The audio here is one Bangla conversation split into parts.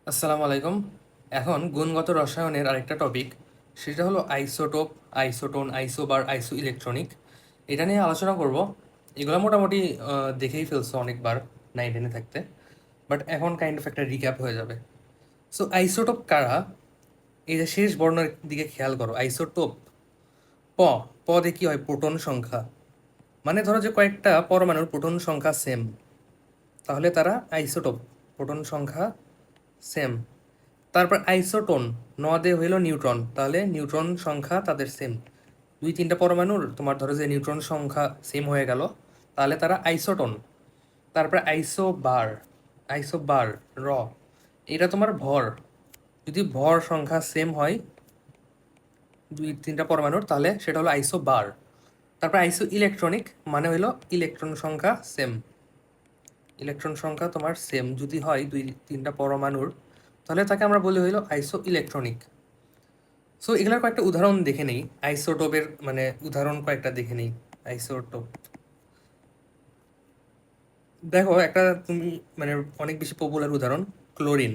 আসসালামু আলাইকুম। এখন গুণগত রসায়নের আরেকটা টপিক, সেটা হলো আইসোটোপ, আইসোটোন, আইসোবার, আইসো ইলেকট্রনিক। এটা নিয়ে আলোচনা করব। এগুলো মোটামুটি দেখেই ফেলছো অনেকবার 9-10 থাকতে, বাট এখন কাইন্ড অফ একটা রিক্যাপ হয়ে যাবে। সো আইসোটোপ কারা? এই যে শেষ বর্ণের দিকে খেয়াল করো, আইসোটোপ প, পদে কি হয়? প্রোটন সংখ্যা। মানে ধরো যে কয়েকটা পরমাণুর প্রোটন সংখ্যা সেম, তাহলে তারা আইসোটোপ, প্রোটন সংখ্যা সেম। তারপর আইসোটোন, নদে হইল নিউট্রন, তাহলে নিউট্রন সংখ্যা তাদের সেম। দুই তিনটা পরমাণুর তোমার ধরো যে নিউট্রন সংখ্যা সেম হয়ে গেল, তাহলে তারা আইসোটোন। তারপরে আইসোবার, আইসোবার র, এটা তোমার ভর। যদি ভর সংখ্যা সেম হয় দুই তিনটা পরমাণুর, তাহলে সেটা হলো আইসোবার। তারপর আইসো ইলেকট্রনিক, মানে হইলো ইলেকট্রন সংখ্যা সেম। ইলেকট্রন সংখ্যা তোমার সেম যদি হয় দুই তিনটা পরমাণুর, তাহলে তাকে আমরা বলি হইলো আইসো ইলেকট্রনিক। সো এগুলোর কয়েকটা উদাহরণ দেখে নেই, আইসোটোপের মানে উদাহরণ কয়েকটা দেখে নেই। আইসোটোপ দেখো একটা, তুমি মানে অনেক বেশি পপুলার উদাহরণ, ক্লোরিন।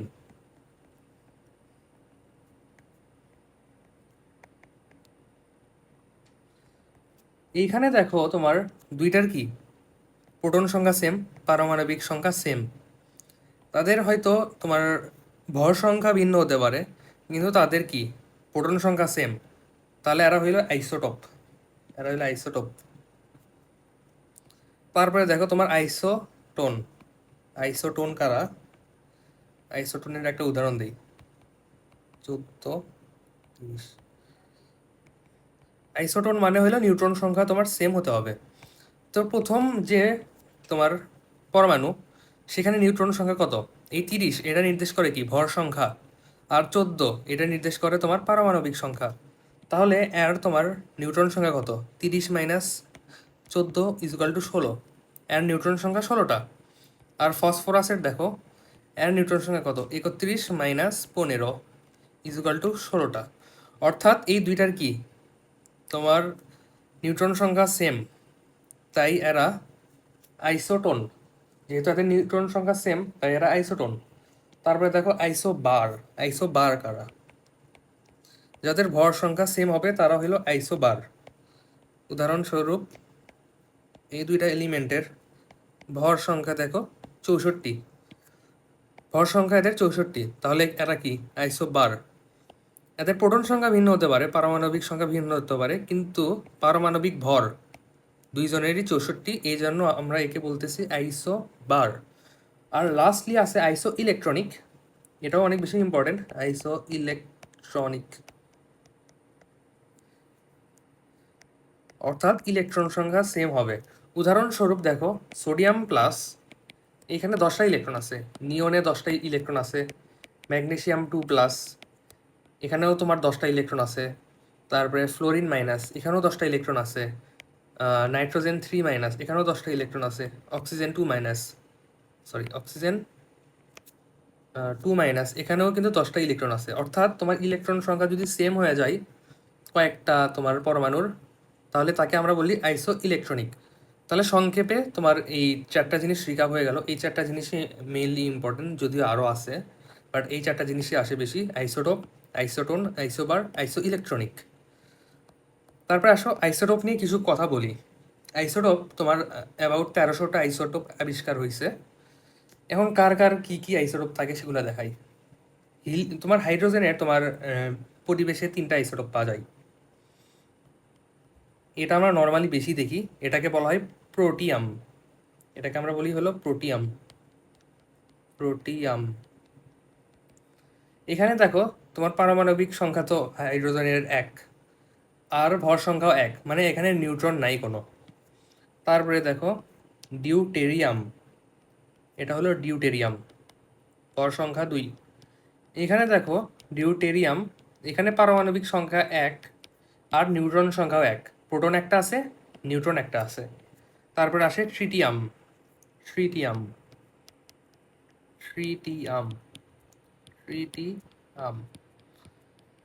এইখানে দেখো তোমার দুইটার কি প্রোটন সংখ্যা সেম, পারমাণবিক সংখ্যা সেম। তাদের হয়তো তোমার ভর সংখ্যা ভিন্ন হতে পারে, কিন্তু তাদের কি প্রোটন সংখ্যা সেম, তাহলে এরা হইলো আইসোটোপ। এরা হইলো আইসোটোপ। তারপরে দেখো তোমার আইসোটোন। আইসোটোন কারা? আইসোটোনের একটা উদাহরণ দিই, 14, 30। আইসোটোন মানে হলো নিউট্রন সংখ্যা তোমার সেম হতে হবে। তো প্রথম যে তোমার পরমাণু, সেখানে নিউট্রন সংখ্যা কত? এই 30, এটা নির্দেশ করে কি ভর সংখ্যা। আর 14, এটা নির্দেশ করে তোমার পারমাণবিক সংখ্যা। তাহলে এর তোমার নিউট্রন সংখ্যা কত? 30 - 14 = 16। এর নিউট্রন সংখ্যা 16টা। আর ফসফরাসের দেখো, এর নিউট্রন সংখ্যা কত? 31 - 15 = 16টা। অর্থাৎ এই দুইটার কি তোমার নিউট্রন সংখ্যা সেম, তাই এরা আইসোটোন। যেহেতু এদের নিউট্রন সংখ্যা সেম, তাই এরা আইসোটোন। তারপরে দেখো আইসোবার। আইসোবার কারা? যাদের ভর সংখ্যা সেম হবে তারা হলো আইসোবার। উদাহরণস্বরূপ এই দুইটা এলিমেন্টের ভর সংখ্যা দেখো 64, ভর সংখ্যা এদের 64, তাহলে এরা কি আইসোবার। এদের প্রোটন সংখ্যা ভিন্ন হতে পারে, পারমাণবিক সংখ্যা ভিন্ন হতে পারে, কিন্তু পারমাণবিক ভর দুইজনেরই 64, এই জন্য আমরা একে বলতেছি আইসো বার। আর লাস্টলি আছে আইসো ইলেকট্রনিক। এটাও অনেক বেশি ইম্পর্টেন্ট, আইসো ইলেকট্রনিক। অর্থাৎ ইলেকট্রন সংখ্যা সেম হবে। উদাহরণস্বরূপ দেখো, সোডিয়াম প্লাস, এখানে 10টা ইলেকট্রন আছে, নিয়নে 10টা ইলেকট্রন আছে। ম্যাগনেসিয়াম 2+, এখানেও তোমার 10টা ইলেকট্রন আছে। তারপরে ফ্লোরিন মাইনাস, এখানেও 10টা ইলেকট্রন আছে। নাইট্রোজেন 3-, এখানেও 10টা ইলেকট্রন আছে। অক্সিজেন 2-, সরি অক্সিজেন 2-, এখানেও কিন্তু 10টা ইলেকট্রন আছে। অর্থাৎ তোমার ইলেকট্রন সংখ্যা যদি সেম হয়ে যায় কয়েকটা তোমার পরমাণুর, তাহলে তাকে আমরা বলি আইসো ইলেকট্রনিক। তাহলে সংক্ষেপে তোমার এই চারটা জিনিস রিকাপ হয়ে গেল। এই চারটা জিনিসই মেইনলি ইম্পর্টেন্ট, যদিও আরও আছে, বাট এই চারটা জিনিসই আসে বেশি: আইসোটোপ, আইসোটোন, আইসোবার, আইসো ইলেকট্রনিক। তারপরে আসো আইসোটোপ নিয়ে কিছু কথা বলি। আইসোটোপ তোমার অ্যাবাউট 1300টা আইসোটোপ আবিষ্কার হয়েছে। এখন কার কার কি কি আইসোটোপ থাকে সেগুলো দেখাই। তোমার হাইড্রোজেনের তোমার পরিবেশে 3টা আইসোটোপ পাওয়া যায়। এটা আমরা নর্মালি বেশি দেখি, এটাকে বলা হয় প্রোটিয়াম। এটাকে আমরা বলি হলো প্রোটিয়াম। প্রোটিয়াম। এখানে দেখো তোমার পারমাণবিক সংখ্যা তো হাইড্রোজেনের 1, আর ভর সংখ্যাও 1, মানে এখানে নিউট্রন নাই কোনো। তারপরে দেখো ডিউটেরিয়াম, এটা হলো ডিউটেরিয়াম, ভর সংখ্যা 2। এখানে দেখো ডিউটেরিয়াম, এখানে পারমাণবিক সংখ্যা 1 আর নিউট্রন সংখ্যাও 1, প্রোটন একটা আছে, নিউট্রন একটা আছে। তারপর আসে ট্রিটিয়াম। Tritium, tritium, tritium.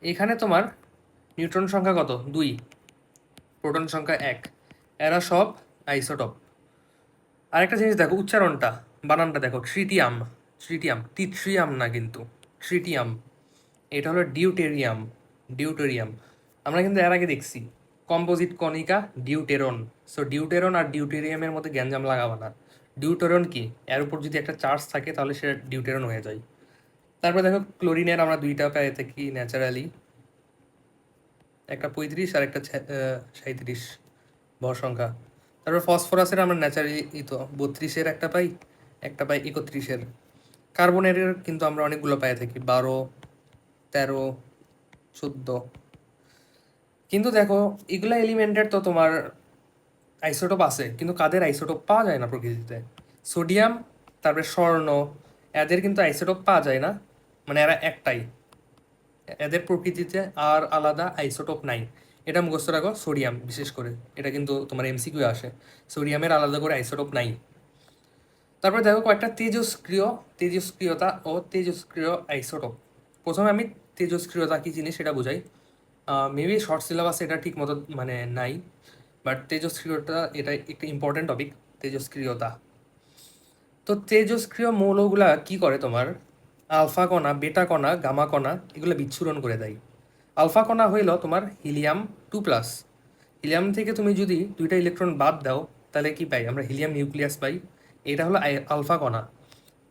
এখানে তোমার নিউট্রন সংখ্যা কত? 2, প্রোটন সংখ্যা 1। এরা সব আইসোটপ। আরেকটা জিনিস দেখো, উচ্চারণটা, বানানটা দেখো, ট্রিটিয়াম। ট্রিটিয়াম, টিট্রিয়াম না কিন্তু, ট্রিটিয়াম, এটা হলো ডিউটেরিয়াম। ডিউটেরিয়াম আমরা কিন্তু এর আগে দেখছি কম্পোজিট কণিকা ডিউটেরন। সো ডিউটেরন আর ডিউটেরিয়ামের মধ্যে গ্যাঞ্জাম লাগাবো না। ডিউটেরন কি, এর উপর যদি একটা চার্জ থাকে তাহলে সেটা ডিউটেরন হয়ে যায়। তারপর দেখো ক্লোরিনের আমরা দুইটা পেয়ে থাকি ন্যাচারালি, একটা 35 আর একটা 37 ভর সংখ্যা। তারপর ফসফরাসের আমরা ন্যাচারালি তো 32-এর একটা পাই, একটা পাই 31-এর। কার্বনের কিন্তু আমরা অনেকগুলো পেয়ে থাকি, 12, 13, 14। কিন্তু দেখো এগুলা এলিমেন্টের তো তোমার আইসোটোপ আছে, কিন্তু কাদের আইসোটোপ পাওয়া যায় না প্রকৃতিতে। সোডিয়াম, তারপরে স্বর্ণ, এদের কিন্তু আইসোটোপ পাওয়া যায় না, মানে এরা একটাই, এদের প্রকৃতিতে আর আলাদা আইসোটোপ নাই। এটা মুখস্থ রাখো, সোডিয়াম বিশেষ করে, এটা কিন্তু তোমার এমসিকিউ আসে, সোডিয়ামের আলাদা করে আইসোটোপ নাই। তারপরে দেখো কয়েকটা তেজস্ক্রিয়তা ও তেজস্ক্রিয় আইসোটোপ। প্রথমে আমি তেজস্ক্রিয়তা কি জিনিস সেটা বুঝাই। মেবি শর্ট সিলেবাসে এটা ঠিক মতো মানে নাই, বাট তেজস্ক্রিয়তা এটা একটা ইম্পর্টেন্ট টপিক, তেজস্ক্রিয়তা। তো তেজস্ক্রিয় মৌলগুলা কি করে, তোমার আলফা কণা, বেটা কণা, গামা কণা এগুলো বিচ্ছুরণ করে দেয়। আলফা কণা হইল তোমার হিলিয়াম 2+। হিলিয়াম থেকে তুমি যদি দুইটা ইলেকট্রন বাদ দাও তাহলে কি পাই আমরা, হিলিয়াম নিউক্লিয়াস পাই। এটা হলো আলফা কণা।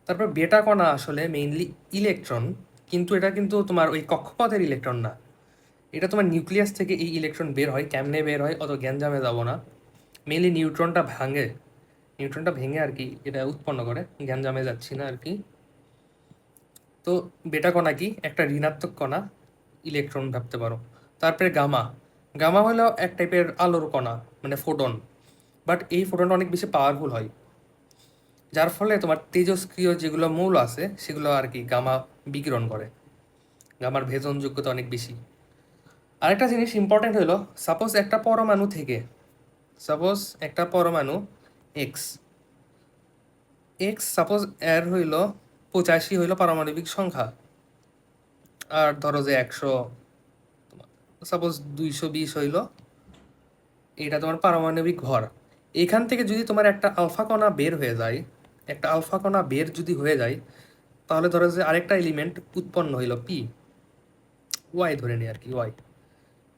তারপর বেটা কণা আসলে মেইনলি ইলেকট্রন, কিন্তু এটা কিন্তু তোমার ওই কক্ষপথের ইলেকট্রন না, এটা তোমার নিউক্লিয়াস থেকে এই ইলেকট্রন বের হয়। কেমনে বের হয় অত গ্যাঞ্জামে যাবো না, মেইনলি নিউট্রনটা ভেঙে আর কি এটা উৎপন্ন করে, গ্যাঞ্জামে যাচ্ছি না আর কি। তো বেটা কণা কি, একটা ঋণাত্মক কণা, ইলেকট্রন ভাবতে পারো। তারপরে গামা, গামা হলো এক টাইপের আলোর কণা, মানে ফোটন, বাট এই ফোটনটা অনেক বেশি পাওয়ারফুল হয়, যার ফলে তোমার তেজস্ক্রিয় যেগুলো মৌল আছে সেগুলো আর কি গামা বিকিরণ করে, গামার ভেদন যোগ্যতা অনেক বেশি। আরেকটা জিনিস ইম্পর্টেন্ট হলো, সাপোজ একটা পরমাণু এক্স এক্স সাপোজ এর হইল 85 হইল পারমাণবিক সংখ্যা, আর ধরো যে 100, সাপোজ 220 হইল এটা তোমার পারমাণবিক ভর। এখান থেকে যদি তোমার একটা আলফা কণা বের হয়ে যায়, একটা আলফা কণা বের যদি হয়ে যায়, তাহলে ধরো যে আরেকটা এলিমেন্ট উৎপন্ন হইল পি, ওয়াই ধরে নিই আর কি, ওয়াই।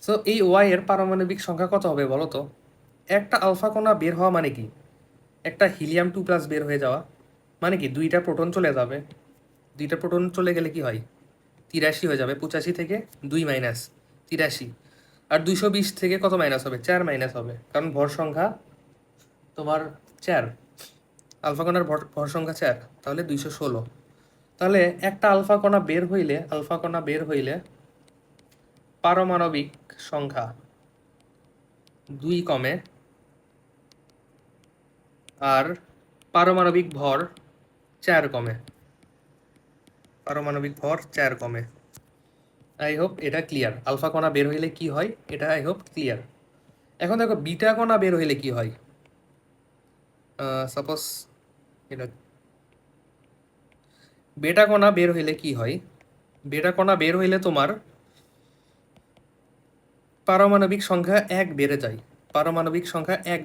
সো এই ওয়াই এর পারমাণবিক সংখ্যা কত হবে বলো তো? একটা আলফা কণা বের হওয়া মানে কি, একটা হিলিয়াম 2+ বের হয়ে যাওয়া, মানে কি দুইটা প্রোটন চলে যাবে। দুইটা প্রোটন চলে গেলে কি হয়, 83 হয়ে যাবে। 85 থেকে 2 মাইনাস 83, আর 220 থেকে কত মাইনাস হবে, 4 মাইনাস হবে, কারণ ভর সংখ্যা তোমার 4, আলফা কণার ভর সংখ্যা 4, তাহলে 216। তাহলে একটা আলফা কণা বের হইলে পারমাণবিক সংখ্যা 2 কমে, আর পারমাণবিক ভর 4 কমে, আই হোপ এটা ক্লিয়ার। আলফা কণা বের হইলে কি হয় এটা আই হোপ ক্লিয়ার। এখন দেখো বিটা কণা বের হইলে কি হয়, সাপোজ এটা বেটা কণা বের হইলে কি হয়, বেটা কণা বের হইলে তোমার পারমাণবিক সংখ্যা 1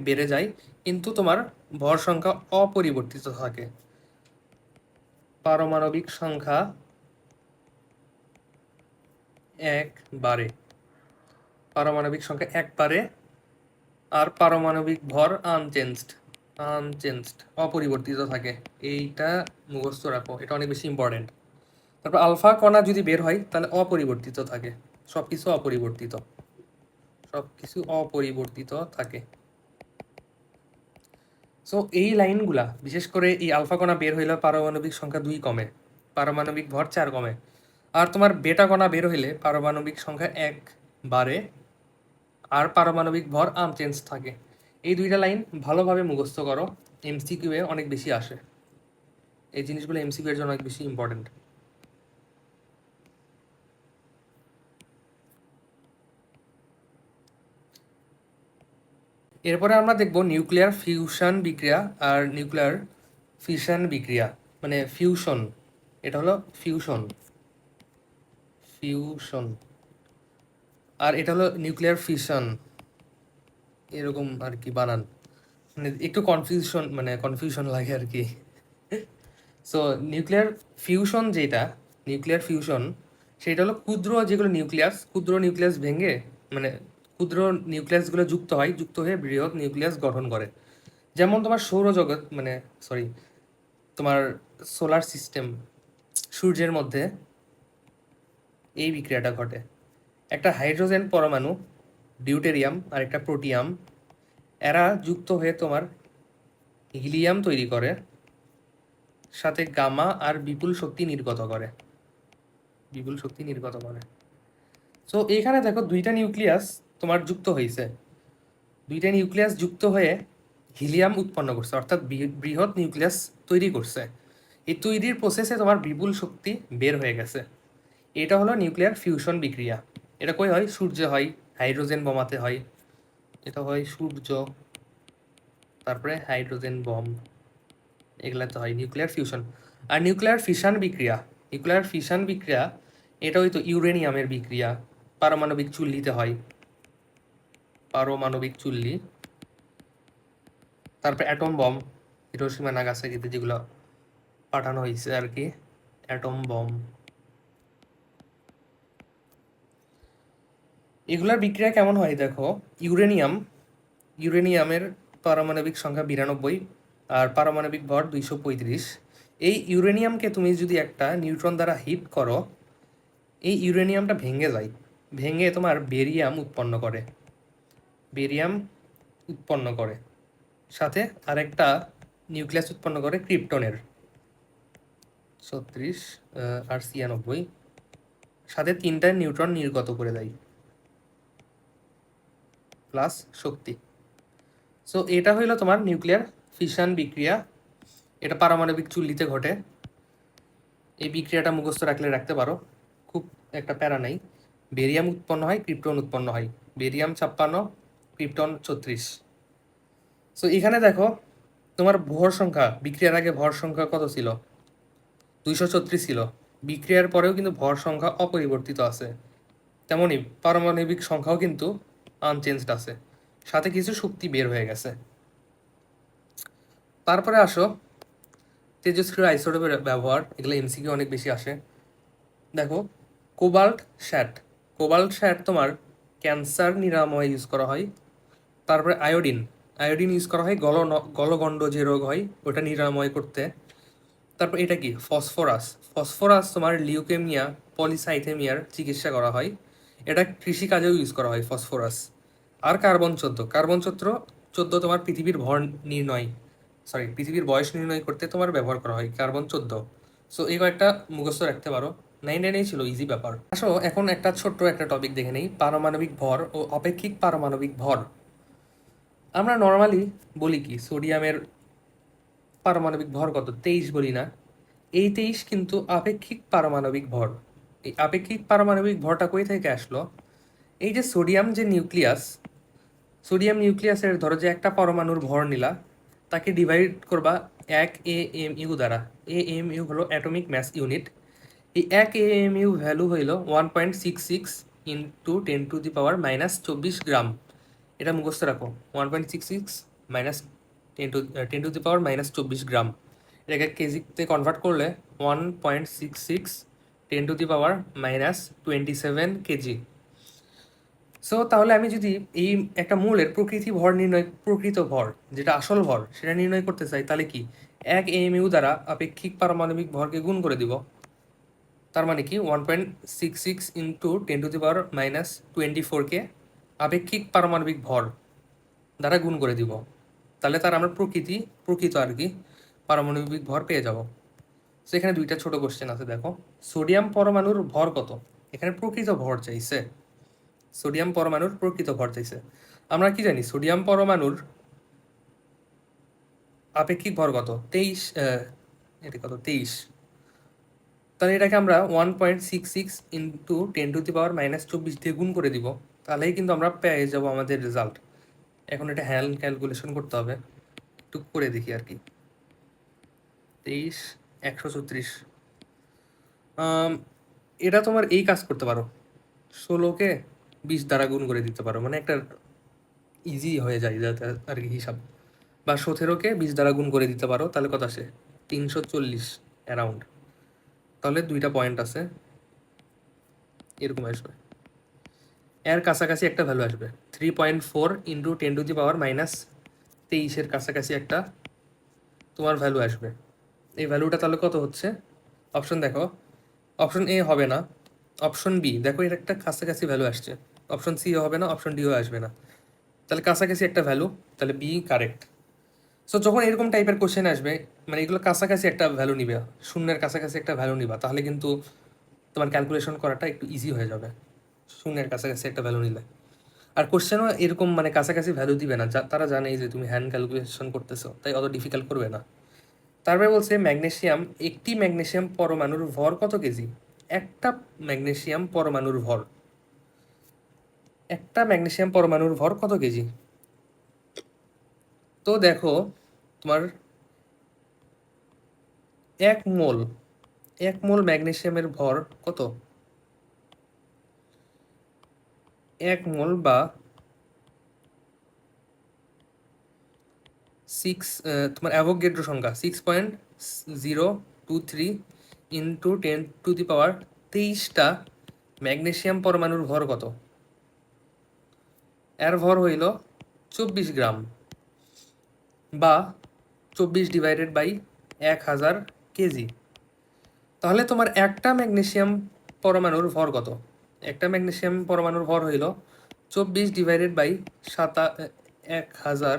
বেড়ে যায়, কিন্তু তোমার ভর সংখ্যা অপরিবর্তিত থাকে। পারমাণবিক সংখ্যা 1 বাড়ে, আর পারমাণবিক ভর আনচেঞ্জড অপরিবর্তিত থাকে। এইটা মুখস্থ রাখো, এটা অনেক বেশি ইম্পর্টেন্ট। তারপর আলফা কণা যদি বের হয় তাহলে অপরিবর্তিত থাকে, সবকিছু অপরিবর্তিত থাকে। সো এই লাইনগুলা বিশেষ করে এই আলফা কণা বের হইলে পারমাণবিক সংখ্যা 2 কমে, পারমাণবিক ভর 4 কমে, আর তোমার বেটা কণা বের হইলে পারমাণবিক সংখ্যা 1 বাড়ে, আর পারমাণবিক ভর আনচেঞ্জ থাকে। এই দুইটা লাইন ভালোভাবে মুখস্থ করো, এমসিকিউ এ অনেক বেশি আসে, এই জিনিসগুলো এমসিকিউ এর জন্য অনেক বেশি ইম্পর্টেন্ট। এরপরে আমরা দেখব নিউক্লিয়ার ফিউশন বিক্রিয়া আর নিউক্লিয়ার ফিশন বিক্রিয়া, মানে ফিউশন, এটা হলো ফিউশন আর এটা হলো নিউক্লিয়ার ফিশন, এরকম আর কি বানান, মানে একটু কনফিউশন লাগে আর কি। সো নিউক্লিয়ার ফিউশন যেটা, নিউক্লিয়ার ফিউশন সেটা হলো ক্ষুদ্র যেগুলো ক্ষুদ্র নিউক্লিয়াস ভেঙে মানে ক্ষুদ্র নিউক্লিয়াসগুলো যুক্ত হয়ে বৃহৎ নিউক্লিয়াস গঠন করে। যেমন তোমার সৌরজগৎ সরি তোমার সোলার সিস্টেম, সূর্যের মধ্যে এই বিক্রিয়াটা ঘটে। একটা হাইড্রোজেন পরমাণু, ডিউটেরিয়াম আর একটা প্রোটিয়াম, এরা যুক্ত হয়ে তোমার হিলিয়াম তৈরি করে, সাথে গামা আর বিপুল শক্তি নির্গত করে। সো এখানে দেখো দুইটা নিউক্লিয়াস তোমার দুইটা নিউক্লিয়াস যুক্ত হয়ে হিলিয়াম উৎপন্ন করছে, অর্থাৎ বৃহৎ নিউক্লিয়াস তৈরি করছে। এই তৈরির প্রসেসে তোমার বিপুল শক্তি বের হয়ে গেছে। এটা হলো নিউক্লিয়ার ফিউশন বিক্রিয়া। এটা কই হয়? সূর্যে হয়, হাইড্রোজেন বোমাতে হয়। এটা হয় সূর্য, তারপরে হাইড্রোজেন বম, এগুলাতে হয় নিউক্লিয়ার ফিউশন। আর নিউক্লিয়ার ফিশন বিক্রিয়া এটা হয়তো ইউরেনিয়ামের বিক্রিয়া, পারমাণবিক চুল্লিতে হয়, পারমাণবিক চুল্লি। তারপরে অ্যাটম বম, হিরোশিমা নাগাসাকিতে যেগুলো পাঠানো হয়েছে আর কি, অ্যাটম বম। এগুলার বিক্রিয়া কেমন হয় দেখো। ইউরেনিয়ামের পারমাণবিক সংখ্যা 92 আর পারমাণবিক ভর 235। এই ইউরেনিয়ামকে তুমি যদি একটা নিউট্রন দ্বারা হিট করো, এই ইউরেনিয়ামটা ভেঙে তোমার বেরিয়াম উৎপন্ন করে, সাথে আরেকটা নিউক্লিয়াস উৎপন্ন করে ক্রিপ্টনের 36 আর 96, সাথে 3টা নিউট্রন নির্গত করে দেয় প্লাস শক্তি। সো এটা হইলো তোমার নিউক্লিয়ার ফিশন বিক্রিয়া। এটা পারমাণবিক চুল্লিতে ঘটে। এই বিক্রিয়াটা মুখস্থ রাখতে পারো, খুব একটা প্যারা নাই। বেরিয়াম উৎপন্ন হয়, ক্রিপ্টন উৎপন্ন হয়। Barium 56, krypton 36। সো এখানে দেখো তোমার বিক্রিয়ার আগে ভর সংখ্যা কত ছিল? 236 ছিল। বিক্রিয়ার পরেও কিন্তু ভর সংখ্যা অপরিবর্তিত আছে। তেমনই পারমাণবিক সংখ্যাও কিন্তু আনচেঞ্জড আছে, সাথে কিছু শক্তি বের হয়ে গেছে। তারপরে আসো তেজস্ক্রিয় আইসোটোপের ব্যবহার, এগুলো এমসিকিউ অনেক বেশি আসে। দেখো কোবাল্ট শ্যাট তোমার ক্যান্সার নিরাময় ইউজ করা হয়। তারপরে আয়োডিন ইউজ করা হয় গলগণ্ড যে রোগ হয় ওটা নিরাময় করতে। তারপর এটা কি? ফসফরাস তোমার লিউকেমিয়া, পলিসাইথেমিয়ার চিকিৎসা করা হয়। এটা কৃষিকাজেও ইউজ করা হয় ফসফরাস। আর কার্বন 14 তোমার পৃথিবীর বয়স নির্ণয় করতে তোমার ব্যবহার করা হয় কার্বন 14। সো এই কয়েকটা মুখস্থ রাখতে পারো, 9 ছিল ইজি ব্যাপার। আসো এখন ছোট্ট একটা টপিক দেখে নেই, পারমাণবিক ভর ও অপেক্ষিক পারমাণবিক ভর। আমরা নর্মালি বলি কি সোডিয়ামের পারমাণবিক ভর কত? 23 বলি না? এই 23 কিন্তু আপেক্ষিক পারমাণবিক ভর। এই আপেক্ষিক পারমাণবিক ভরটা কই থেকে আসলো? এই যে সোডিয়াম নিউক্লিয়াসের ধরো যে একটা পরমাণুর ভর নিলা, তাকে ডিভাইড করবা 1 AMU দ্বারা। AMU হলো অ্যাটমিক ম্যাস ইউনিট। এই 1 AMU ভ্যালু হইল 1.66 ইন্টু 10⁻⁻24 গ্রাম। এটা মুখস্থ রাখো, 1.66 মাইনাস 10⁻⁻24 গ্রাম। এটাকে কেজিতে কনভার্ট করলে 1.66 10⁻⁻27 কেজি। সো তাহলে আমি যদি এই একটা মূলের প্রকৃত ভর যেটা আসল ভর সেটা নির্ণয় করতে চাই, তাহলে কি 1 AMU দ্বারা আপেক্ষিক পারমাণবিক ভরকে গুণ করে দিব। তার মানে কি 1.66 ইন্টু 10⁻⁻24কে আপেক্ষিক পারমাণবিক ভর দ্বারা গুণ করে দিব। তাহলে তার আমরা প্রকৃত আর কি পারমাণবিক ভর পেয়ে যাব। সো এখানে দুইটা ছোট কোশ্চেন আছে, দেখো সোডিয়াম পরমাণুর ভর কত? এখানে প্রকৃত ভর চাইছে, আমরা কি জানি সোডিয়াম পরমাণুর আপেক্ষিক ভর কত? 23। এটা কত? 23। তাহলে এটাকে আমরা 1.66 ইন্টু 10⁻⁻24 দিয়ে গুণ করে দিব, তাহলেই কিন্তু আমরা পেয়ে যাব আমাদের রেজাল্ট। এখন এটা হ্যান্ড ক্যালকুলেশন করতে হবে, একটু করে দেখি আর কি। 23 136, এটা তোমার এই কাজ করতে পারো, 16কে 20 দ্বারা গুণ করে দিতে পারো, মানে একটা ইজি হয়ে যায় যাতে আর কি হিসাব। বা 17কে 20 দ্বারা গুণ করে দিতে পারো, তাহলে কত আসে? 340 অ্যারাউন্ড। তাহলে 2টা পয়েন্ট আছে, এরকম আসবে। এর কাছাকাছি একটা ভ্যালু আসবে 3.4 ইন্টু 10⁻23 কাছাকাছি একটা তোমার ভ্যালু আসবে। এই ভ্যালুটা তাহলে কত হচ্ছে? অপশন দেখো, অপশন এ হবে না, অপশন বি দেখো এর একটা কাছাকাছি ভ্যালু আসছে, অপশন সিও হবে না, অপশন ডিও আসবে না, তাহলে কাছাকাছি একটা ভ্যালু, তাহলে বি কারেক্ট। সো যখন এরকম টাইপের কোশ্চেন আসবে, মানে এগুলো কাছাকাছি একটা ভ্যালু নিবে, শূন্যের কাছাকাছি একটা ভ্যালু নিবা, তাহলে কিন্তু তোমার ক্যালকুলেশন করাটা একটু ইজি হয়ে যাবে শূন্যের কাছাকাছি একটা ভ্যালু নিলে। আর কোশ্চেনও এরকম মানে কাছাকাছি ভ্যালু দিবে না, তারা জানে যে তুমি হ্যান্ড ক্যালকুলেশন করতেছো, তাই অত ডিফিকাল্ট করবে না। তারপরে বলছে ম্যাগনেসিয়াম, একটি ম্যাগনেসিয়াম পরমাণুর ভর কত কেজি? একটা ম্যাগনেসিয়াম পরমাণুর ভর, একটা ম্যাগনেসিয়াম পরমাণুর ভর কত কেজি? তো দেখো তোমার এক মোল, এক মোল ম্যাগনেসিয়ামের ভর কত? এক মোল বা 6, তোমার অ্যাভোগাড্রো সংখ্যা 6.023 ইন্টু 10⁻23টা ম্যাগনেসিয়াম পরমাণুর ভর কত? এর ভর হইল 24 গ্রাম, বা 24/1000 কেজি। তাহলে তোমার একটা ম্যাগনেসিয়াম পরমাণুর ভর কত? একটা ম্যাগনেসিয়াম পরমাণুর ভর হইল 24/1000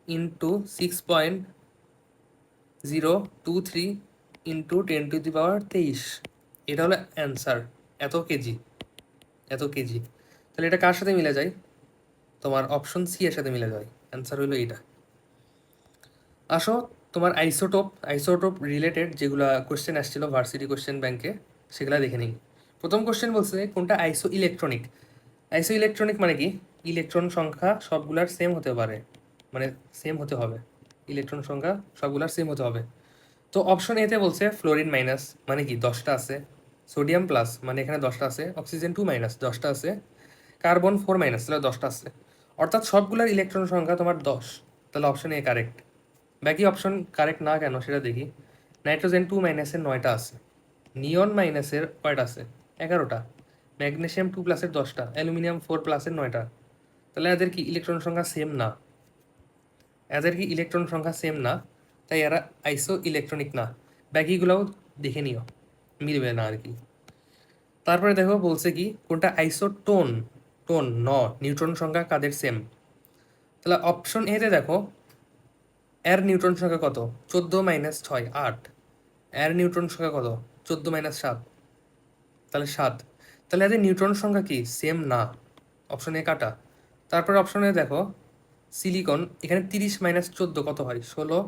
ইন্টু 6.023 ইন্টু 10⁻23। এটা হলো অ্যান্সার, এত কেজি, এত কেজি। তাহলে এটা কার সাথে মিলে যায়? তোমার অপশন সি এর সাথে মিলে যায়, অ্যান্সার হইলো এইটা। আসো তোমার আইসোটোপ, আইসোটোপ রিলেটেড যেগুলা কোশ্চেন আসছিল ভার্সিটি কোশ্চেন ব্যাংকে, সেগুলা দেখে নিই। প্রথম কোশ্চেন বলছে কোনটা আইসো ইলেকট্রনিক। আইসো ইলেকট্রনিক মানে কি? ইলেকট্রন সংখ্যা সবগুলার সেম হতে পারে, মানে সেম হতে হবে, ইলেকট্রন সংখ্যা সবগুলার সেম হতে হবে। তো অপশন এতে বলছে ফ্লোরিন মাইনাস, মানে কি 10টা আছে, সোডিয়াম প্লাস মানে এখানে 10টা আছে, অক্সিজেন 2 মাইনাস 10টা আছে, কার্বন 4 মাইনাস তাহলে 10টা আছে, অর্থাৎ সবগুলোর ইলেকট্রন সংখ্যা তোমার 10, তাহলে অপশন এ কারেক্ট। বাকি অপশন কারেক্ট না কেন সেটা দেখি। নাইট্রোজেন 2 মাইনাসের 9টা আছে, নিয়ন মাইনাসের কয়টা আছে? 11টা, ম্যাগনেসিয়াম 2 প্লাসের 10টা, অ্যালুমিনিয়াম 4 প্লাসের 9টা, তাহলে এদের কি ইলেকট্রন সংখ্যা সেম না? এদের কি ইলেকট্রন সংখ্যা সেম না, তাই এরা আইসো ইলেকট্রনিক না। বাকিগুলোও দেখে নিও, মিলবে না আর কি। তারপরে দেখো বলছে কি কোনটা আইসোটোন, টোন ন, নিউট্রন সংখ্যা কাদের সেম? তাহলে অপশন এতে দেখো এর নিউট্রন সংখ্যা কত? 14 - 6 8, এর নিউট্রন সংখ্যা কত? 14 - 7, তাহলে 7, তাহলে এদের নিউট্রন সংখ্যা কি সেম না, অপশন এ কাটা। তারপরে অপশনে দেখো সিলিকন, এখানে 30 - 14 কত হয়? 16,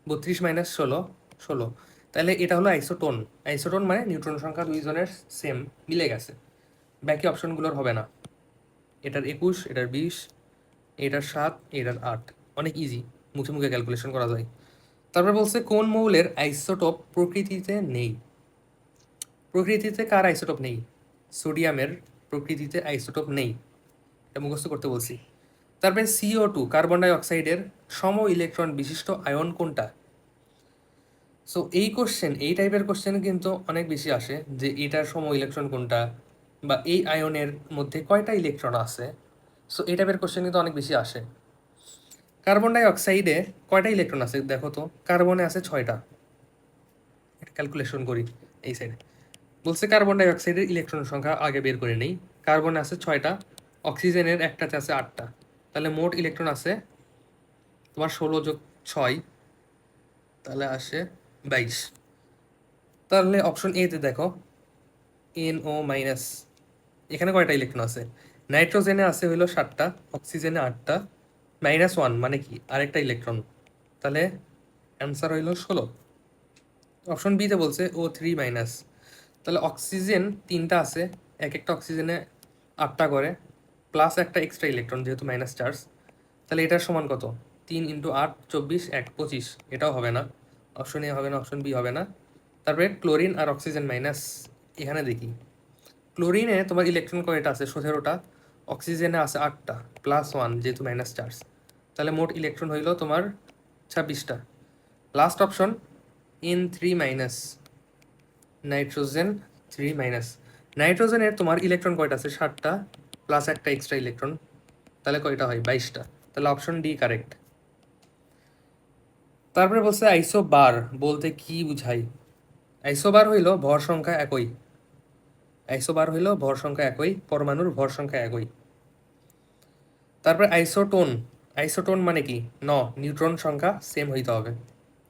32 - 16 16, তাহলে এটা হলো আইসোটোন। আইসোটোন মানে নিউট্রন সংখ্যা দুইজনের সেম, মিলে গেছে। বাকি অপশনগুলোর হবে না, এটার 21, এটার 20, এটার 7, এটার 8, অনেক ইজি, মুখে মুখে ক্যালকুলেশন করা যায়। তারপর বলছে কোন মৌলের আইসোটোপ প্রকৃতিতে নেই? প্রকৃতিতে কার আইসোটোপ নেই? সোডিয়ামের প্রকৃতিতে আইসোটোপ নেই, এটা মুখস্থ করতে বলছি। তারপরে CO2 কার্বন ডাই অক্সাইডের সম ইলেকট্রন বিশিষ্ট আয়ন কোনটা? সো এই কোশ্চেন, এই টাইপের কোশ্চেন কিন্তু অনেক বেশি আসে, যে এটার সম ইলেকট্রন কোনটা, বা এই আয়নের মধ্যে কয়টা ইলেকট্রন আছে। সো এই টাইপের কোশ্চেন কিন্তু অনেক বেশি আসে। কার্বন ডাই অক্সাইডে কয়টা ইলেকট্রন আছে দেখো তো? কার্বনে আছে 6টা, এটা ক্যালকুলেশন করি এই সাইডে। বলছে কার্বন ডাই অক্সাইডের ইলেকট্রন সংখ্যা আগে বের করে নেই। কার্বনে আছে 6টা, অক্সিজেনের একটাতে আছে 8টা, তাহলে মোট ইলেকট্রন আছে তোমার 16 + 6, তাহলে আসে 22। তাহলে অপশন এতে দেখো NO মাইনাস, এখানে কয়টা ইলেকট্রন আছে? নাইট্রোজেনে আছে হইলো 7টা, অক্সিজেনে 8টা, -1 মানে কি আরেকটা ইলেকট্রন, তাহলে অ্যান্সার হইলো 16। অপশন বিতে বলছে O3 মাইনাস, তাহলে অক্সিজেন 3টা আছে, এক একটা অক্সিজেনে 8টা করে, প্লাস একটা এক্সট্রা ইলেকট্রন যেহেতু মাইনাস চার্জ, তাহলে এটার সমান কত? 3 × 8 24 1 25, এটাও হবে না, অপশন এ হবে না, অপশন বি হবে না। তারপরে ক্লোরিন আর অক্সিজেন মাইনাস, এখানে দেখি ক্লোরিনে তোমার ইলেকট্রন কয়টা আছে? 17টা, অক্সিজেনে আছে 8টা, +1 যেহেতু মাইনাস চার্জ, তাহলে মোট ইলেকট্রন হইল তোমার 26টা। Last option N3 minus, nitrogen 3 নাইট্রোজেনের তোমার ইলেকট্রন কয়টা আছে? 7টা প্লাস একটা এক্সট্রা ইলেকট্রন, তাহলে কয়টা হয়? 22টা। তাহলে অপশন ডি কারেক্ট। তারপরে বলছে আইসোবার বলতে কি বুঝাই? আইসোবার হইল ভর সংখ্যা একই। আইসোবার হইল ভর সংখ্যা একই, পরমাণুর ভর সংখ্যা একই। তারপরে আইসোটোন, আইসোটোন মানে কি? নিউট্রন সংখ্যা সেম হইতে হবে।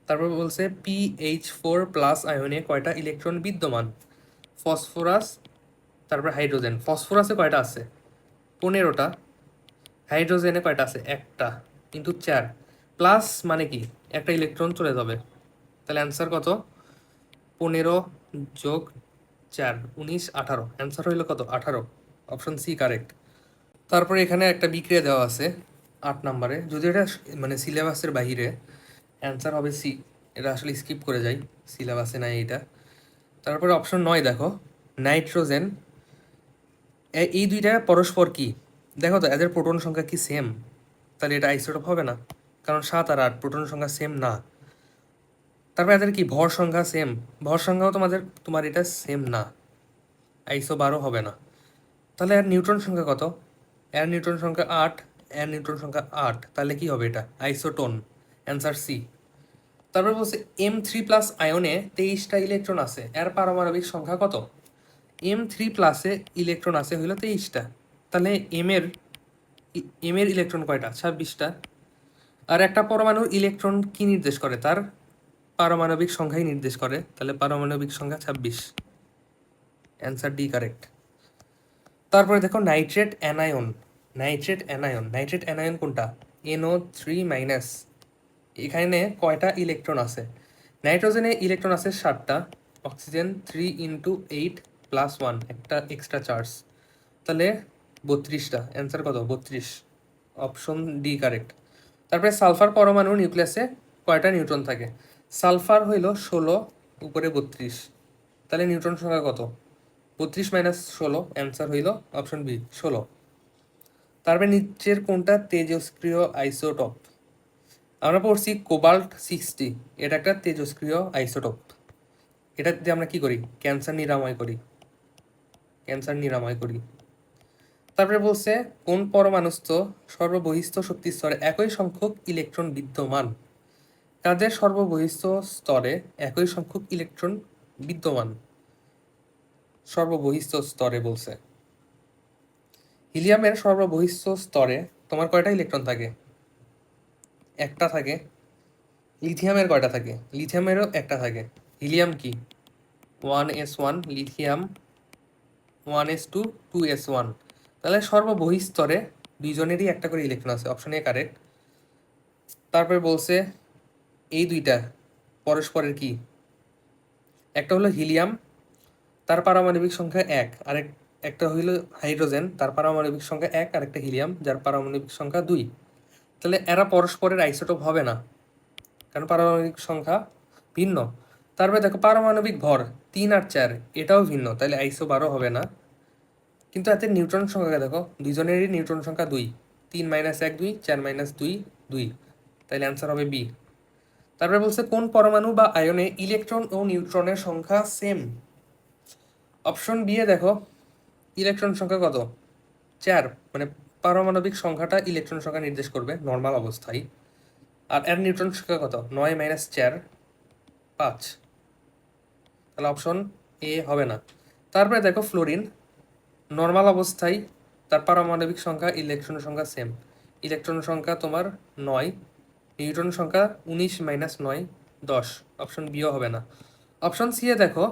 তারপর বলছে PH4+ আয়নে কয়টা ইলেকট্রন বিদ্যমান? ফসফরাস, তারপর হাইড্রোজেন। ফসফরাসে কয়টা আছে? 15টা। হাইড্রোজেনে কয়টা আছে? একটা, কিন্তু 4। প্লাস মানে কি? একটা ইলেকট্রন চলে যাবে। তাহলে অ্যান্সার কত? 15 + 4 19 18। অ্যান্সার হইল কত? 18। Option C correct. তারপরে এখানে একটা বিক্রিয়া দেওয়া আছে 8 নম্বরে, যদি এটা মানে সিলেবাসের বাহিরে, অ্যান্সার হবে সি। এটা আসলে স্কিপ করে যাই, সিলেবাসে নাই এইটা। তারপরে অপশন 9 দেখো, নাইট্রোজেন। এই দুইটা পরস্পর কি? দেখো তো এদের প্রোটন সংখ্যা কি সেম? তাহলে এটা আইসোটোপ হবে না, কারণ 7 আর 8 প্রোটন সংখ্যা সেম না। তারপরে এদের কি ভর সংখ্যা সেম? ভর সংখ্যাও তোমার এটা সেম না, আইসো 12 হবে না। তাহলে এর নিউট্রন সংখ্যা কত? এর নিউট্রন সংখ্যা 8, এর নিউট্রন সংখ্যা 8, তাহলে কি হবে? এটা আইসোটোন। Answer C. তারপর বলছে M3+ আয়নে 23টা ইলেকট্রন আছে, এর পারমাণবিক সংখ্যা কত? M3+-এ ইলেকট্রন আছে হইল 23টা, তাহলে এম এর ইলেকট্রন কয়টা? 26টা। আর একটা পরমাণুর ইলেকট্রন কি নির্দেশ করে? তার পারমাণবিক সংখ্যাই নির্দেশ করে, তাহলে পারমাণবিক সংখ্যা 26। Answer D correct. তারপরে দেখো নাইট্রেট অ্যানায়ন। নাইট্রেট অ্যানায়ন কোনটা? NO3-। এখানে কয়টা ইলেকট্রন আছে? নাইট্রোজেনে ইলেকট্রন আছে 7টা, অক্সিজেন 3 × 8 + 1, একটা এক্সট্রা চার্জ, তাহলে 32টা। অ্যান্সার কত? 32। Option D correct. তারপরে সালফার পরমাণুর নিউক্লিয়াসে কয়টা নিউট্রন থাকে? সালফার হইল 16, উপরে 32, তাহলে নিউট্রন সংখ্যা কত? 32 - 16। অ্যান্সার হইল অপশন বি 16। তারপরে নিচের কোনটা তেজস্ক্রিয় আইসোটপ? আমরা পড়ছি কোবাল্ট-60, এটা একটা তেজস্ক্রিয় আইসোটোপ। এটা দিয়ে আমরা কি করি? ক্যান্সার নিরাময় করি। তারপরে বলছে কোন পরমাণুস্থ সর্ববহিস্থ শক্তি স্তরে একই সংখ্যক ইলেকট্রন বিদ্যমান? কাদের সর্ববহিস্থ স্তরে একই সংখ্যক ইলেকট্রন বিদ্যমান? সর্ববহিস্থ স্তরে বলছে। হিলিয়ামের সর্ববহিস্থ স্তরে তোমার কয়টা ইলেকট্রন থাকে? একটা থাকে। লিথিয়ামের কয়টা থাকে? লিথিয়ামেরও একটা থাকে। হিলিয়াম কি? 1s1, lithium 1s2, 2s1। তাহলে সর্ববহিস্তরে দুইজনেরই একটা করে ইলেকট্রন আছে, অপশন এ কারেক্ট। তারপরে বলছে এই দুইটা পরস্পরের কি? একটা হলো হিলিয়াম, তার পারমাণবিক সংখ্যা 1, একটা হইল হাইড্রোজেন, তার পারমাণবিক সংখ্যা 1, আর একটা হিলিয়াম যার পারমাণবিক সংখ্যা 2। তাহলে এরা পরস্পরের আইসোটোপ হবে না, কারণ পারমাণবিক সংখ্যা ভিন্ন। তারপরে দেখো পারমাণবিক ভর 3 আর 4, এটাও ভিন্ন, তাহলে আইসো 12 হবে না। কিন্তু এতে নিউট্রন সংখ্যা দেখো, দুইজনেরই নিউট্রন সংখ্যা 2, 3 - 1 2, 4 - 2 2, তাহলে অ্যান্সার হবে বি। তারপরে বলছে কোন পরমাণু বা আয়নে ইলেকট্রন ও নিউট্রনের সংখ্যা সেম? অপশন বি এ দেখো ইলেকট্রন সংখ্যা কত? 4, মানে পারমাণবিক সংখ্যাটা ইলেকট্রন সংখ্যা নির্দেশ করবে নর্মাল অবস্থায়। আর এর নিউট্রন সংখ্যা কত? 9 - 4 5, তাহলে অপশন এ হবে না। তারপরে দেখো ফ্লোরিন, নর্মাল অবস্থায় তার পারমাণবিক সংখ্যা ইলেকট্রনের সংখ্যা সেম, ইলেকট্রন সংখ্যা তোমার 9, নিউট্রন সংখ্যা 19 - 9 10, অপশন বিও হবে না। অপশন সি এ দেখো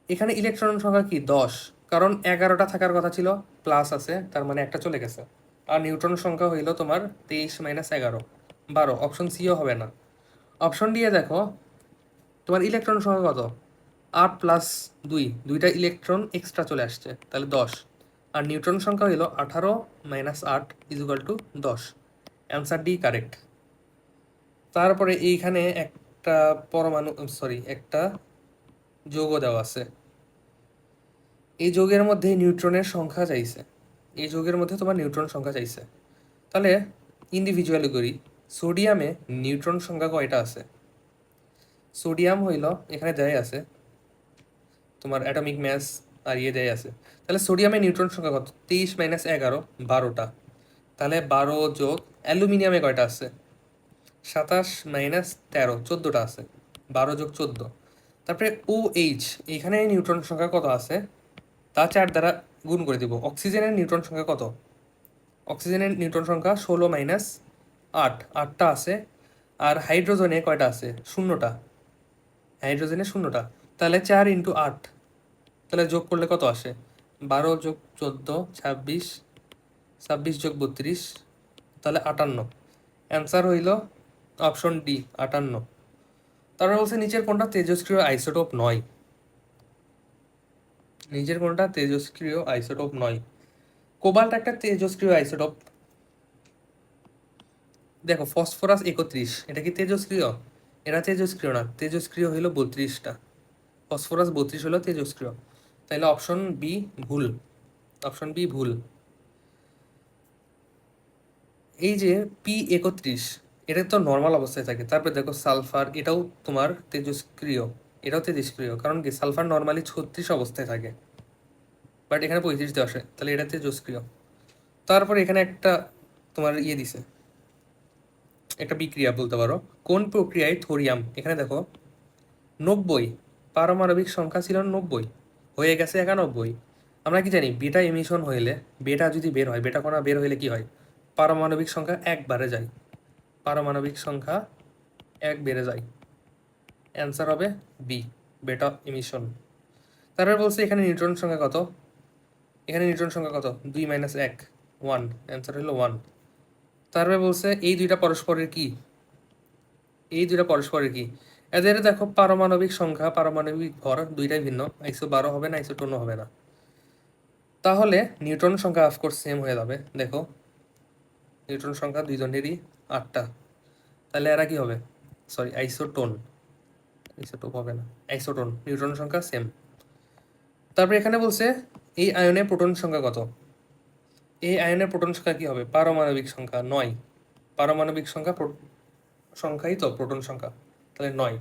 এখানে ইলেকট্রন সংখ্যা কি? 10, কারণ 11টা থাকার কথা ছিল, প্লাস আছে, তার মানে একটা চলে গেছে। আর নিউট্রন সংখ্যা হইল তোমার 23 - 11 12, অপশন সিও হবে না। অপশন ডি এ দেখো তোমার ইলেকট্রন সংখ্যা কত? 8 + 2, দুইটা ইলেকট্রন এক্সট্রা চলে আসছে, তাহলে 10। আর নিউট্রন সংখ্যা হইল 18 - 8 = 10। Answer D correct. তারপরে এইখানে একটা পরমাণু, সরি, একটা যৌগ দেওয়া আছে। এই যৌগের মধ্যে নিউট্রনের সংখ্যা চাইছে, এই যৌগের মধ্যে তোমার নিউট্রন সংখ্যা চাইছে। তাহলে ইন্ডিভিজুয়ালি করি। সোডিয়ামে নিউট্রন সংখ্যা কয়টা আছে? সোডিয়াম হইল এখানে দেয় আছে তোমার অ্যাটমিক ম্যাস আর ইয়ে দেয় আছে। তাহলে সোডিয়ামের নিউট্রন সংখ্যা কত? 23 মাইনাস 11, 12টা। তাহলে 12 যোগ অ্যালুমিনিয়ামে কয়টা আছে? 27 মাইনাস 13, 14টা আছে। 12 যোগ 14। তারপরে ও এইচ, এখানে নিউট্রন সংখ্যা কত আছে তা 4 দ্বারা গুণ করে দিব। অক্সিজেনের নিউট্রন সংখ্যা কত? অক্সিজেনের নিউট্রন সংখ্যা 16 মাইনাস 8, 8টা আছে। আর হাইড্রোজেনে কয়টা আছে? শূন্যটা। হাইড্রোজেনে শূন্যটা। তাহলে 4 × 8, তাহলে যোগ করলে কত আসে? 12 যোগ 14, 26, 26 যোগ 32, তাহলে 58। অ্যান্সার হইল অপশন ডি, 58। তারপরে বলছে নিচের কোনটা তেজস্ক্রিয় আইসোটোপ নয়? নিচের কোনটা তেজস্ক্রিয় আইসোটোপ নয়? কোবাল্ট একটা তেজস্ক্রিয় আইসোটোপ। দেখো ফসফরাস 31, এটা কি তেজস্ক্রিয়? এটা তেজস্ক্রিয় না, তেজস্ক্রিয় হইল 32টা। ফসফরাস 32 হলো তেজস্ক্রিয়। তাহলে অপশন বি ভুল। অপশন বি ভুল। এই যে P31, এটা তো নর্মাল অবস্থায় থাকে। তারপরে দেখো সালফার, এটাও তোমার তেজস্ক্রিয়। এটাও তেজস্ক্রিয়, কারণ কি সালফার নর্মালি 36 অবস্থায় থাকে, বাট এখানে 35 দিয়ে আসে, তাহলে এটা তেজস্ক্রিয়। তারপরে এখানে একটা তোমার ইয়ে দিছে, একটা বিক্রিয়া বলতে পারো। কোন প্রক্রিয়ায় থোরিয়াম, এখানে দেখো 90, পারমাণবিক সংখ্যা ছিল 90, হয়ে গেছে 91। আমরা কি জানি বেটা এমিশন হইলে, বেটা যদি বের হয়, বেটা কণা বের হইলে কি হয়? পারমাণবিক সংখ্যা 1 বাড়ে যায়। পারমাণবিক সংখ্যা 1 বেড়ে যায়। অ্যান্সার হবে বি, বেটা এমিশন। তারপরে বলছে এখানে নিউট্রন সংখ্যা কত? এখানে নিউট্রন সংখ্যা কত? 2 মাইনাস 1, 1। অ্যান্সার হলো 1। তারপরে বলছে এই দুইটা পরস্পরের কি? এই দুইটা পরস্পরের কি? এদের দেখো পারমাণবিক সংখ্যা, পারমাণবিক ভর দুইটাই ভিন্ন। 112 হবে না, 152 হবে না। তাহলে নিউট্রন সংখ্যা অফকোর্স সেম হয়ে যাবে। দেখো নিউট্রন সংখ্যা দুইজনেরই 8টা। তাহলে এরা কি হবে? Sorry, isotone. আইসোটোপ হবে না, আইসোটোন। নিউট্রন সংখ্যা সেম। তারপরে এখানে বলছে এই আয়নে প্রোটন সংখ্যা কত? এই আয়নের প্রোটন সংখ্যা কি হবে? পারমাণবিক সংখ্যা 9। পারমাণবিক সংখ্যা সংখ্যাই তো প্রোটন সংখ্যা, তাহলে 9।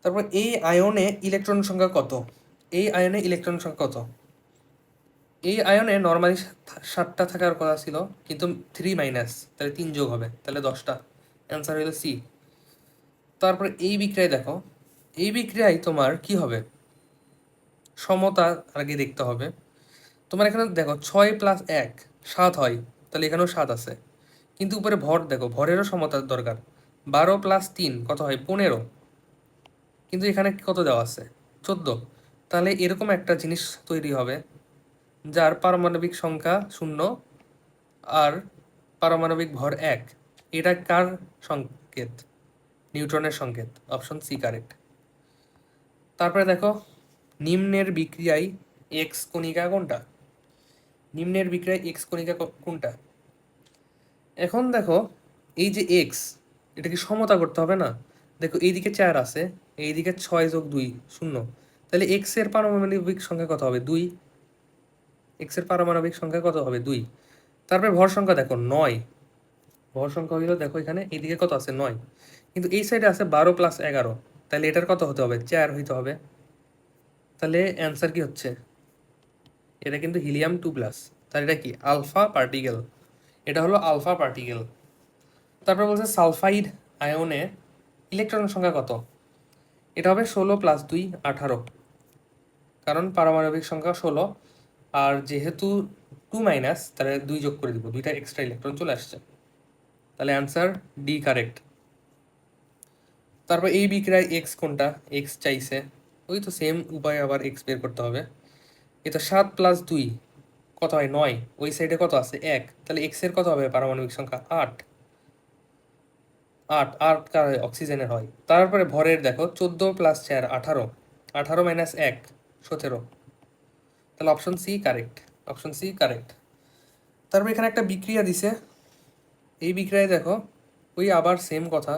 তারপর এই আয়নে ইলেকট্রন সংখ্যা কত? এই আয়নে ইলেকট্রন সংখ্যা কত? এই আয়নে নর্মালি 7টা থাকার কথা ছিল, কিন্তু 3 মাইনাস, তাহলে 3 যোগ হবে, তাহলে 10টা। অ্যান্সার হলো সি। তারপর এই বিক্রিয়ায় দেখো, এই বিক্রিয়ায় তোমার কি হবে? সমতা আগে দেখতে হবে। তোমার এখানে দেখো 6 প্লাস 1 7 হয়, তাহলে এখানেও 7 আছে। কিন্তু উপরে ভর দেখো, ভরেরও সমতার দরকার। 12 প্লাস 3 কত হয়? 15। কিন্তু এখানে কত দেওয়া আছে? 14। তাহলে এরকম একটা জিনিস তৈরি হবে যার পারমাণবিক সংখ্যা 0 আর পারমাণবিক ভর 1। এটা কার সংকেত? নিউট্রনের সংকেত। Option C correct. তারপরে দেখো নিম্নের বিক্রিয়ায় এক্স কণিকা কোনটা? নিম্নের বিক্রিয়ায় এক্স কণিকা কোনটা? এখন দেখো এই যে এক্স, এটা কি সমতা করতে হবে না? দেখো এইদিকে 4 আছে, এইদিকে 6 যোগ 2 0। তাহলে এক্স এর পারমাণবিক সংখ্যা কত হবে? 2। এক্স এর পারমাণবিক সংখ্যা কত হবে? 2। তারপরে ভর সংখ্যা দেখো 9। ভর সংখ্যা হইলো দেখো এখানে এইদিকে কত আছে? 9। কিন্তু এই সাইডে আছে 12 প্লাস 11, তাহলে এটার কত হতে হবে? 4 হইতে হবে। তাহলে অ্যান্সার কি হচ্ছে? এটা কিন্তু হিলিয়াম 2+। তাহলে এটা কি? Alpha particle. এটা হলো আলফা পার্টিকেল। তারপর বলছে সালফাইড আয়নে ইলেকট্রন সংখ্যা কত? এটা হবে 16 প্লাস 2, 18। কারণ পারমাণবিক সংখ্যা 16, আর যেহেতু 2 মাইনাস, তাহলে 2 যোগ করে দিব, 2টা এক্সট্রা ইলেকট্রন চলে আসছে। তাহলে অ্যান্সার ডি কারেক্ট। তারপর এই বিক্রিয়ায় এক্স কোনটা? এক্স চাইছে, ওই তো সেম উপায়, আবার এক্স বের করতে হবে। এটা 7 প্লাস 2 কত হয়? 9। ওই সাইডে কত আছে? 1। তাহলে এক্স এর কত হবে পারমাণবিক সংখ্যা? 8। 8, 8 কার অক্সিজেনের হয়। তারপরে ভরের দেখো 14 প্লাস 4 18, 18 মাইনাস 1 17। তাহলে option C correct. Option C correct. তারপর এখানে একটা বিক্রিয়া দিছে, এই বিক্রিয়ায় দেখো ওই আবার সেম কথা।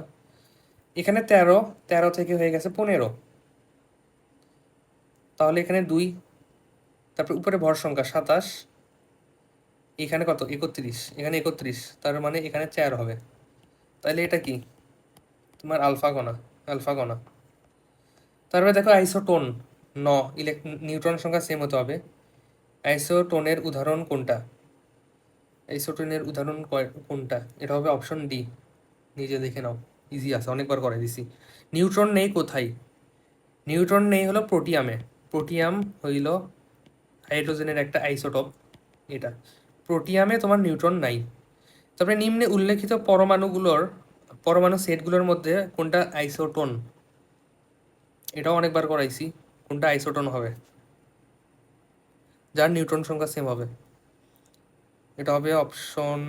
এখানে 13, 13 থেকে হয়ে গেছে 15, তাহলে এখানে 2। তারপর উপরে ভর সংখ্যা 27, এখানে কত? 31, এখানে 31, তার মানে এখানে 4 হবে। তাহলে এটা কি? তোমার আলফা কণা। আলফা কণা। তারপরে দেখো আইসোটোন ন নিউট্রন সংখ্যা সেম হতে হবে। আইসোটোনের উদাহরণ কোনটা? আইসোটোনের উদাহরণ কোনটা? এটা হবে অপশন ডি। নিজে দেখে নাও, ইজি আছে, অনেকবার করে দিছি। নিউট্রন নেই কোথায়? নিউট্রন নেই হলো প্রোটিয়ামে। প্রোটিয়াম হইল হাইড্রোজেনের একটা আইসোটোপ। এটা প্রোটিয়ামে তোমার নিউট্রন নাই। তারপরে নিম্নে উল্লেখিত পরমাণু সেটগুলোর মধ্যে কোনটা আইসোটোন? এটাও অনেকবার করাইছি। কোনটা আইসোটোন হবে যার নিউট্রন সংখ্যা সেম হবে? এটা হবে option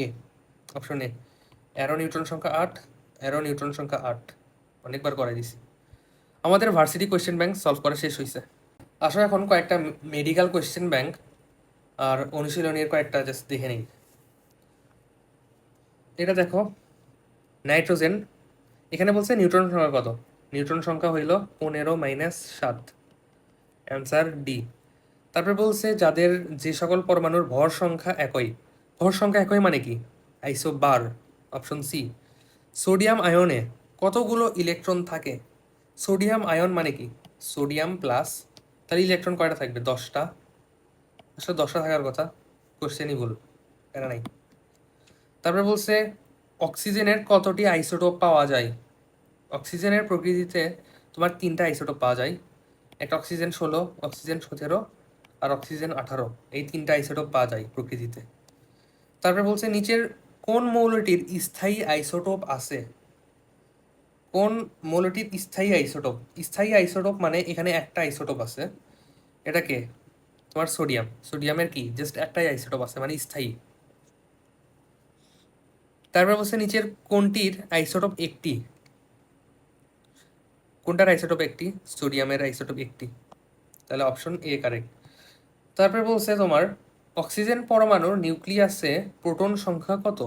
A. Option A, arrow neutron সংখ্যা 8। অ্যারো নিউট্রন সংখ্যা 8 অনেকবার করাই দিছি। আমাদের ভার্সিটি কোয়েশ্চেন ব্যাংক সলভ করা শেষ হয়েছে। আসলে এখন কয়েকটা মেডিকেল কোয়েশ্চেন ব্যাংক আর অনুশীলনীর কয়েকটা জাস্ট দেখে নিই। এটা দেখো, নাইট্রোজেন, এখানে বলছে নিউট্রন সংখ্যা কত? নিউট্রন সংখ্যা হইল 15-7, অ্যান্সার ডি। তারপরে বলছে যাদের যে সকল পরমাণুর ভর সংখ্যা একই। ভর সংখ্যা একই মানে কি? Isobar, option C. সোডিয়াম আয়নে কতগুলো ইলেকট্রন থাকে? সোডিয়াম আয়ন মানে কি? সোডিয়াম প্লাস, তাহলে ইলেকট্রন কয়টা থাকবে? 10টা। আসলে 10টা থাকার কথা, কোশ্চেনই ভুল, এটা নাই। তারপরে বলছে অক্সিজেনের কতটি আইসোটোপ পাওয়া যায়? অক্সিজেনের প্রকৃতিতে তোমার 3টা আইসোটোপ পাওয়া যায়। একটা অক্সিজেন 16, অক্সিজেন 17 আর অক্সিজেন 18, এই 3টা আইসোটোপ পাওয়া যায় প্রকৃতিতে। তারপরে বলছে নিচের কোন মৌলটির স্থায়ী আইসোটোপ আছে? কোন মৌলটির স্থায়ী আইসোটোপ? স্থায়ী আইসোটোপ মানে এখানে একটা আইসোটোপ আছে। এটাকে তোমার সোডিয়াম। সোডিয়ামের কি জাস্ট একটাই আইসোটোপ আছে মানে স্থায়ী। তারপর বলছে নিচের কোনটির আইসোটোপ একটি? কোনটার আইসোটোপ একটি? সোডিয়ামের আইসোটোপ একটি, তাহলে অপশন এ কারেক্ট। তারপরে বলছে তোমার অক্সিজেন পরমাণুর নিউক্লিয়াসে প্রোটন সংখ্যা কত?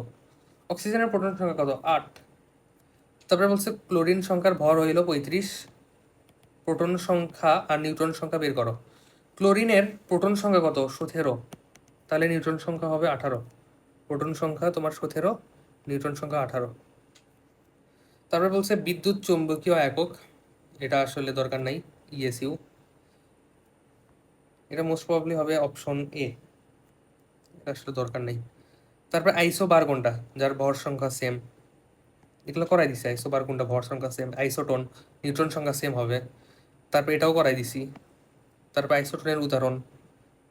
অক্সিজেনের প্রোটন সংখ্যা কত? 8। তারপরে বলছে ক্লোরিন সংখ্যার ভর হইল 35। প্রোটন সংখ্যা আর নিউট্রন সংখ্যা বের করো। ক্লোরিনের প্রোটন সংখ্যা কত? 17, তাহলে নিউট্রন সংখ্যা হবে 18। প্রোটন সংখ্যা তোমার 17, নিউট্রন সংখ্যা 18। তারপরে বলছে বিদ্যুৎ চৌম্বকীয় একক, এটা আসলে দরকার নাই, ইএসইউ। এটা মোস্ট প্রবাবলি হবে অপশন এ, এটা আসলে দরকার নেই। তারপরে আইসোবার কোনটা যার ভর সংখ্যা সেম? এগুলো করাই দিছি। আইসোবার কোনটা ভর সংখ্যা সেম? আইসোটোন, নিউট্রন সংখ্যা সেম হবে। তারপর এটাও করাই দিছি। তারপর আইসোটোনের উদাহরণ,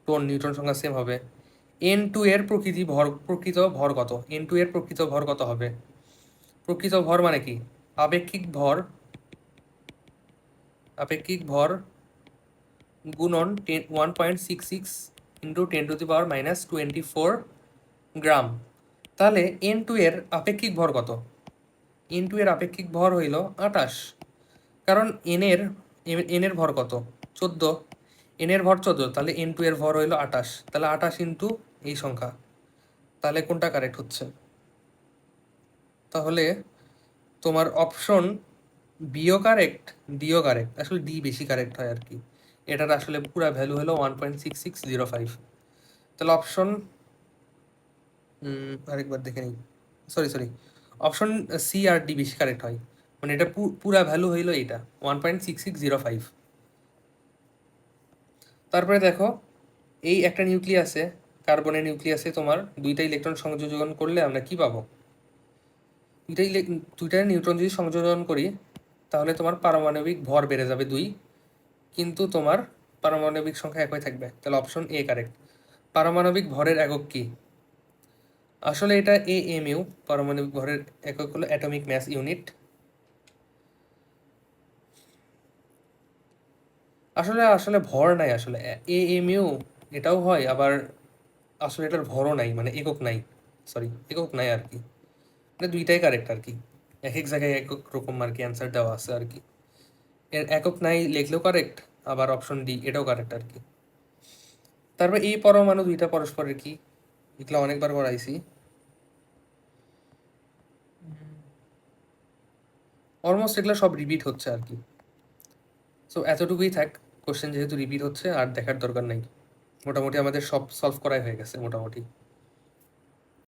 টোন, নিউট্রন সংখ্যা সেম হবে। N2 এর প্রকৃত ভর কত? N2 এর প্রকৃত ভর কত হবে? প্রকৃত ভর মানে কি? আপেক্ষিক ভর, আপেক্ষিক ভর গুণন 1.66 ইন্টু 10⁻⁻24 গ্রাম। তাহলে N2 এর আপেক্ষিক ভর কত? N2 এর আপেক্ষিক ভর হইল 28, কারণ এন এর ভর কত? 14। এন এর ভর 14, তাহলে N2 এর ভর হইল 28, তাহলে 28 ইন্টু এই সংখ্যা। তাহলে কোনটা কারেক্ট হচ্ছে? তাহলে তোমার অপশন বিও কারেক্ট, ডিও কারেক্ট। আসলে ডি বেশি কারেক্ট হয় আর কি। এটার আসলে পুরা ভ্যালু হলো 1.6605। তাহলে অপশন আরেকবার দেখে নিই, সরি সরি, অপশন সি আর ডি বেশি কারেক্ট হয়, মানে এটা পুরা ভ্যালু হইলো এইটা 1.6605। তারপরে দেখো এই একটা নিউক্লিয়াসে, কার্বনের নিউক্লিয়াসে তোমার দুইটা ইলেকট্রন সংযোজন করলে আমরা কি পাবো? দুইটা নিউট্রন যদি সংযোজন করি তাহলে তোমার পারমাণবিক ভর বেড়ে যাবে 2, কিন্তু তোমার পারমাণবিক সংখ্যা একই থাকবে। তাহলে অপশন এ কারেক্ট। পারমাণবিক ভরের একক কি? আসলে এটা AMU, পারমাণবিক ভরের একক হলো অ্যাটমিক ম্যাস ইউনিট। আসলে আসলে ভর নাই, আসলে AMU এটাও হয়, আবার আসলে এটার ভরও নাই, মানে একক নাই, সরি একক নাই আর কি। মানে দুইটাই কারেক্ট আর কি, এক এক জায়গায় এক এক রকম আর কি অ্যান্সার দেওয়া আছে আর কি। এর একক নাই লিখলেও কারেক্ট, আবার অপশন ডি এটাও কারেক্ট আর কি। তারপর এই পরমাণু দুইটা পরস্পরের কি? এগুলো অনেকবার করাইছি, অলমোস্ট এগুলো সব রিপিট হচ্ছে আর কি। সো এতটুকুই থাক, কোশ্চেন যেহেতু রিপিট হচ্ছে আর দেখার দরকার নাই। মোটামুটি আমাদের সব সলভ করাই হয়ে গেছে মোটামুটি।